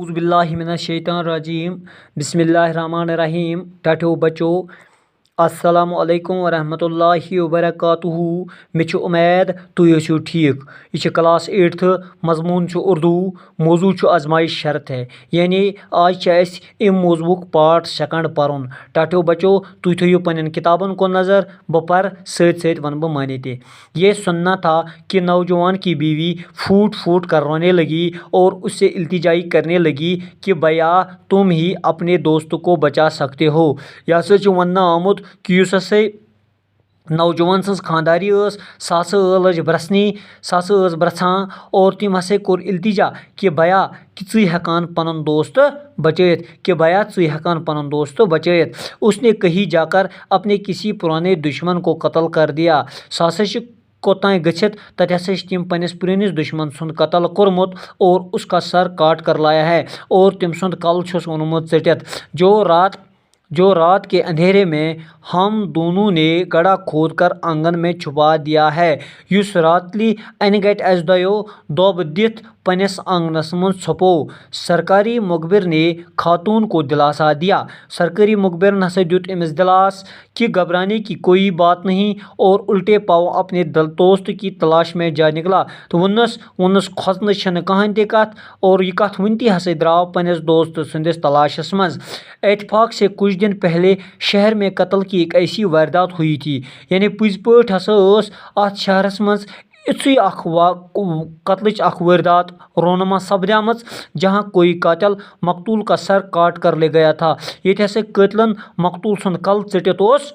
اعوذ باللہ من الشیطان الرجیم بسم اللہ الرحمن الرحیم. ٹھٹھو بچو السلام علیکم ورحمۃ اللہ وبرکاتہ. مےٚ چھُ اُمید تُہۍ ٲسِو ٹھیٖک. یہ چھُ کلاس 8th مضموٗن چھُ اردو. موضوع چھُ آزمائش شرط ہے. یعنی آج چھُ اَسہِ اَمہِ موضوعُک پارٹ 2 پرُن. ٹھٹھو بچو تُہۍ تھٲیِو پنٛنٮ۪ن کتابن کُن نظر. بہٕ پرٕ سۭتۍ سۭتۍ ونہٕ بہٕ معنی تہِ. یہ سننا تھا کہ نوجوان کی بیوی پھوٹ پھوٹ کر رونے لگی اور اس سے التجائی کرنے لگی کہ بھیا تم ہی اپنے دوست کو بچا سکتے ہو. یہ ہسا چھُ وننہٕ آمُت کہ یُس ہسا نوجوان سٕنٛز خانداری ٲس سۄ ہسا لٔج برژھنہِ. سۄ ہسا ٲس برژھان اور تٔمۍ ہسا کوٚر التجا کہ بھیا کہ ژٕ ہٮ۪کہٕ پنُن دوست بچٲیِتھ کہ بھیا ژٕ ہٮ۪کہٕ پنُن دوست بچٲیِتھ. اس نے کہیں جا کر اپنے کسی پرانے دشمن کو قتل کر دیا. سۄ ہسا چھِ کوتانۍ گٔژھِتھ تتہِ ہسا چھِ تٔمۍ پننِس پرٲنِس دشمن سُنٛد قتل کوٚرمُت اور اس کا سر کاٹ کر لایا ہے اور تٔمۍ سُنٛد کل چھُس اوٚنمُت ژٔٹِتھ. جو رات کے اندھیرے میں ہم دونوں نے گڑھا کھود کر آنگن میں چھپا دیا ہے. یُس راتلہِ انہِ گٹہِ اسہِ دۄیو دۄب دِتھ پننِس آنگنس منٛز ژھوٚپو. سرکاری مخبر نے خاتون کو دلاسا دیا. سرکاری مخبرن ہسا دیُت أمِس دلاس کہ گھبرانے کی کوئی بات نہیں اور الٹے پاؤں اپنے دوست کی تلاش میں جا نکلا. تو ووٚنُس کھوژنٕچ چھنہٕ کٕہٕنۍ تہِ کتھ اور یہ کتھ ؤنتھی ہسا درٛاو پننِس دوست سٕنٛدِس تلاشس منٛز. اتفاق سے کچھ دن پہلے شہر میں قتل کی ایک ایسی واردات ہوئی تھی. یعنی پٔزۍ پٲٹھۍ ہسا ٲس اتھ شہرس منٛز یِژھٕے اکھ قتلٕچ اکھ واردات رونما سپدیمٕژ جہاں کوئی قاتل مقتول کا سر کاٹ کر لے گیا تھا. ییٚتہِ ہسا قٲتلن مقتول سُنٛد کل ژٔٹِتھ اوس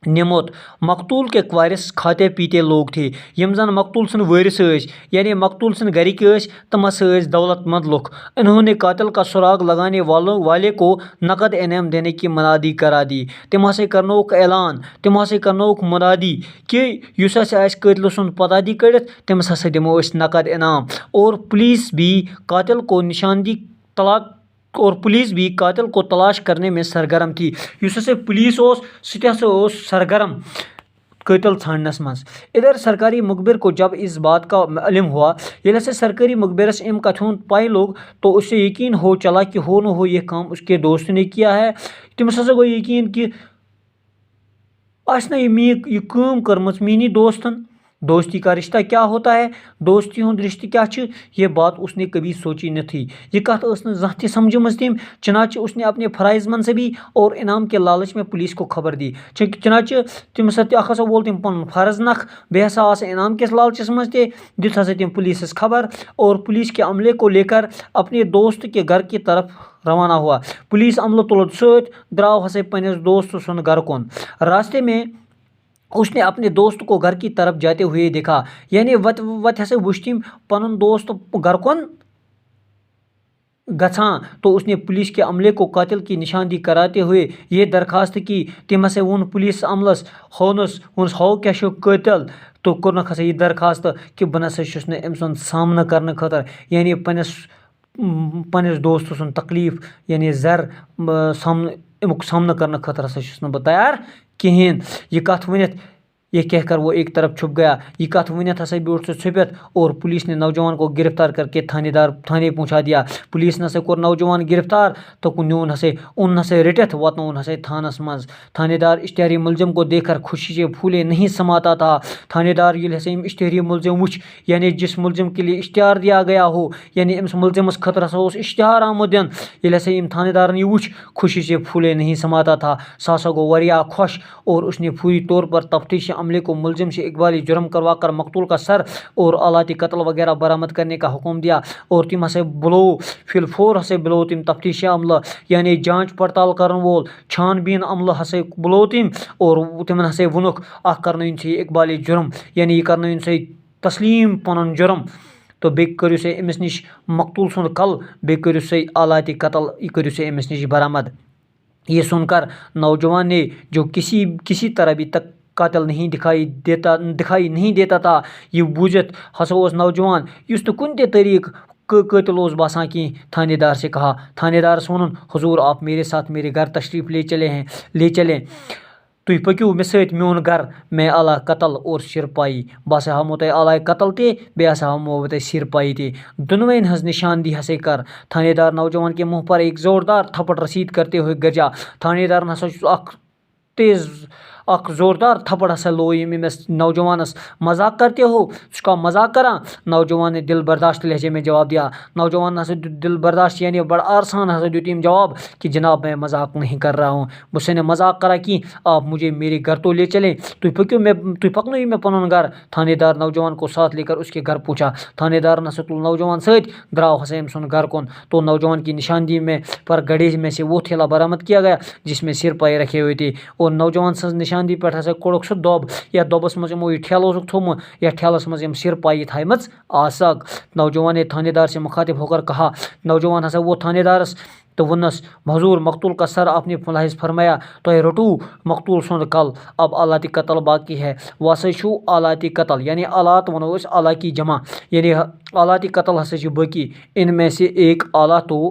نِمُت. مقتول کے وارث کھاتے پیتے لوگ تھے. یم زن مقتول سٕنٛدۍ وٲرث ٲسۍ یعنی مقتول سٕنٛدۍ گرِکۍ ٲسۍ تِم ہسا ٲسۍ دولت مند لُکھ. انہوں نے قاتل کا سراغ لگانے والے کو نقد انعام دینے کی منادی کرا دی. تِم ہسا کرنووُکھ اعلان تِم ہسا کرنووُکھ منادی کہ یُس ہسا آسہِ قٲتلہٕ سُنٛد پتہ دی کٔڑِتھ تٔمِس ہسا دِمو أسۍ نقد انعام. اور پولیس بھی قاتل کو تلاش کرنے میں سرگرم تھی. یُس ہسا پولیس اوس سُہ تہِ ہسا اوس سرگرم قاتل ژھانڈنس منٛز. ادھر سرکاری مخبر کو جب اس بات کا علم ہوا ییٚلہِ ہسا سرکاری مخبرس امہِ کتھِ ہُنٛد پاے لوٚگ تو اسے یقین ہو چلا کہ ہو نہ ہو یہ کام اس کے دوست نے کیا ہے. تٔمِس ہسا گوٚو یقین کہ آسہِ نا یہ کٲم کٔرمٕژ میٛٲنی دوستن. دوستی کا رشتہ کیا ہوتا ہے, دوستی ہُنٛد رشتہٕ کیا چھُ, یہ بات اس نے کبھی سوچی نہ تھی. یہ کتھ ٲس نہٕ زانٛہہ تہِ سمجھمٕژ تٔمۍ. چنانچہ اس نے اپنے فرائض منصبی اور انعام کے لالچ میں پولیس کو خبر دی. چنانچہ تٔمۍ اکھ ہسا وول تٔمۍ پنُن فرض نکھ بیٚیہِ ہسا آسہٕ انعام کِس لالچس منٛز تہِ دِژ ہسا تٔمۍ پولیسس خبر اور پولیس کے عملے کو لے کر اپنے دوست کے گھر کی طرف روانہ ہوا. پولیس عملہٕ تُلُن سۭتۍ درٛاو ہسا پننِس دوست سُنٛد گھر کُن. راستے میں اس نے اپنے دوست کو گھر کی طرف جاتے ہوئے دیکھا. یعنی وتہِ ہسا وُچھ تٔمۍ پنُن دوست گھر کُن گژھان تو اس نے پولیس کے عملے کو قاتل کی نشاندہی کراتے ہوئے یہ درخواست کی. تٔمۍ ہسا ووٚن پولیس عملس ووٚنُس ہو کیٛاہ چھُ قٲتل تو کوٚرنکھ ہسا یہ درخواست کہ بہٕ نسا چھُس نہٕ أمۍ سُنٛد سامنہٕ کرنہٕ خٲطرٕ یعنی پننِس دوست سُنٛد تکلیف یعنی امیُک سامنہٕ کرنہٕ خٲطرٕ ہسا چھُس نہٕ بہٕ تیار کہیٖنۍ. یہ کتھ ؤنِتھ یہ کہہ کر وہ ایک طرف چھپ گیا. یہ کتھ ؤنِتھ ہسا بیوٗٹھ سُہ ژھُپِتھ اور پولیس نے نوجوان کو گرفتار کر کے تھانے پہنچا دیا. پولیس نے کوٚر نوجوان گرفتار تو اوٚن ہسا رٔٹِتھ واتنووُن ہسا تھانس منٛز. تھانے دار اشتہاری ملزم کو دیکھ کر خوشی سے پھولے نہیں سماتا تھا. تھانے دار ییٚلہِ ہسا اشتہاری ملزم وُچھ یعنی جس ملزم کے لیے اشتہار دیا گیا ہو یعنی أمِس ملزمس خٲطرٕ ہسا اوس اشتہار آمُت دِنہٕ. ییٚلہِ ہسا تھانے دارن یہ وُچھ خوشی سے پھولے نہیں سماتا تھا. سُہ ہسا گوٚو واریاہ خۄش اور اس نے فوری طور پر تفتیشی عملے کو ملزم سے اقبالی جرم کروا کر مقتول کا سر اور آلات قتل وغیرہ برآمد کرنے کا حکم دیا. اور تم ہسا فی الفور ہسا بلو تم تفتیشی عملہ یعنی جانچ پڑتال کرن وول چھان بین عملہ ہسا بلو تم اور تمن ہسا وونُکھ اکھ کرنٲیِن سا اقبالی جرم یعنی یہ کرنٲیِن سا تسلیم پنُن جرم تو بیٚیہِ کٔرِو سا أمِس نِش مقتول سُنٛد کل بیٚیہِ کٔرِو سا آلات قتل یہ کٔرِو سا أمِس نِش برآمد. یہ سن کر نوجوان نے جو کسی طرح بھی تک قاتل نہیں دکھائی نہیں دیتا تھا یہ بوجھت ہسا اوس نوجوان یُس نہٕ کُنہِ تہِ طریقہٕ قاتل اوس باسان کینٛہہ تھانے دار سے کہا. تھانے دارس ووٚنُن حضور آپ میرے ساتھ میرے گھر تشریف لے چلیں. تُہۍ پٔکِو مےٚ سۭتۍ میون گَرٕ میں علا قتل اور سِرپایی بہٕ ہسا ہاومو تۄہہِ علاے قتل تہِ بیٚیہِ ہسا ہاومو بہٕ تۄہہِ سِرپایی تہِ دۄنوٕنۍ ہٕنٛز نشاندہی ہسا کر تھانے دار نوجوان کے منہ پر ایک زوردار تھپڑ رسید کرتے ہوئے گرجا تھانے دارن ہسا چھُ اکھ زوردار تھپڑ ہسا لوو ییٚمۍ أمِس نوجوانس مذاق کرتے ہو ژٕ چھُکھا مذاق کران نوجوان نے دل برداشت لہجے میں جواب دیا نوجوان ہسا دیُت دل برداشت یعنی بڑا آسان ہسا دیُت أمۍ جواب کہ جناب میں مذاق نہیں کر رہا ہوں بہٕ چھُسے نہٕ مذاق کران کینٛہہ آپ مجھے میرے گھر تو لے چلیں تُہۍ پکنٲیِو مےٚ پنُن گھر تھانے دار نوجوان کو ساتھ لے کر اس کے گھر پہنچا تھانے دارن ہسا تُل نوجوان سۭتۍ دراو ہسا أمۍ سُنٛد گھر کُن تو نوجوان کی نشاندہی میں پر گڑھے میں سے وہ تھیلا برآمد کیا گیا جس میں سرپائی رکھے ہوئے تھے اور نوجوان سٕنٛز نشاندہی پٮ۪ٹھ ہسا کوٚڑُکھ سُہ دۄب یتھ دۄبس منٛز یِمو یہِ ٹھیلہٕ اوسُکھ تھوٚومُت یتھ ٹھیلس منٛز یِم سرپایی تھایمٕژ آسکھ نوجوان نے تھانے دار سے مخاطب ہو کر کہا نوجوان ہسا ووت تھانے دارس تو ونس حضور مقتول کا سر آپ نے ملاحظ فرمایا تۄہہِ روٚٹوٗ مقتول سُنٛد کل اب آلاتِ قتل باقی ہے وہ ہسا چھُ آلاتِ قتل یعنی آلات ونو أسۍ آلا کی جمع یعنی آلاتِ قتل ہسا چھُ باقی ان میں سے ایک آلہ تو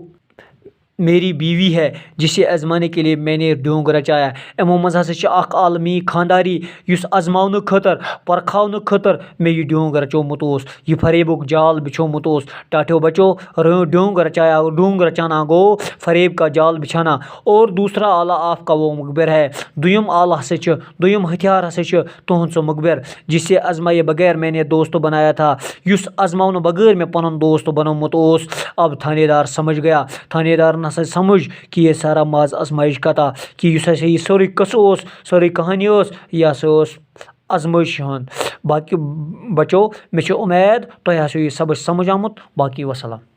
میری بیوی ہے جسے آزمانے کے لیے میں نے ڈونگ رچایا یِمو منٛز ہسا چھِ اکھ عالمی خانداری یُس آزماونہٕ خٲطرٕ پرکھاونہٕ خٲطرٕ مےٚ یہِ ڈونگ رچومُت اوس یہِ فریبُک جال بچھومُت اوس ٹاٹھیو بچو ڈونگ رچایا ڈونگ رچانا گو فریب کا جال بچھانا اور دوسرا آلہ آپ کا وہ مقبر ہے دویم آلہ ہسا چھُ دویم ہتھیار ہسا چھُ تُہُنٛد سُہ مقبر جسے آزمائے بغیر میں نے دوست بنایا تھا یُس آزماونہٕ بغٲر مےٚ پنُن دوست بنومُت اوس اب تھانے دار سمجھ گیا تھانے دارن ہسا سمجھ کہ یہ سارا ماز آزمائش کا تھا کہ یُس ہسا یہِ سورُے قصہٕ اوس سورُے کہانی ٲس یہِ ہسا اوس آزمٲیشہِ ہُنٛد باقی بچو مےٚ چھِ اُمید تۄہہِ آسیو یہِ سبق سمجھ آمُت باقی وسلام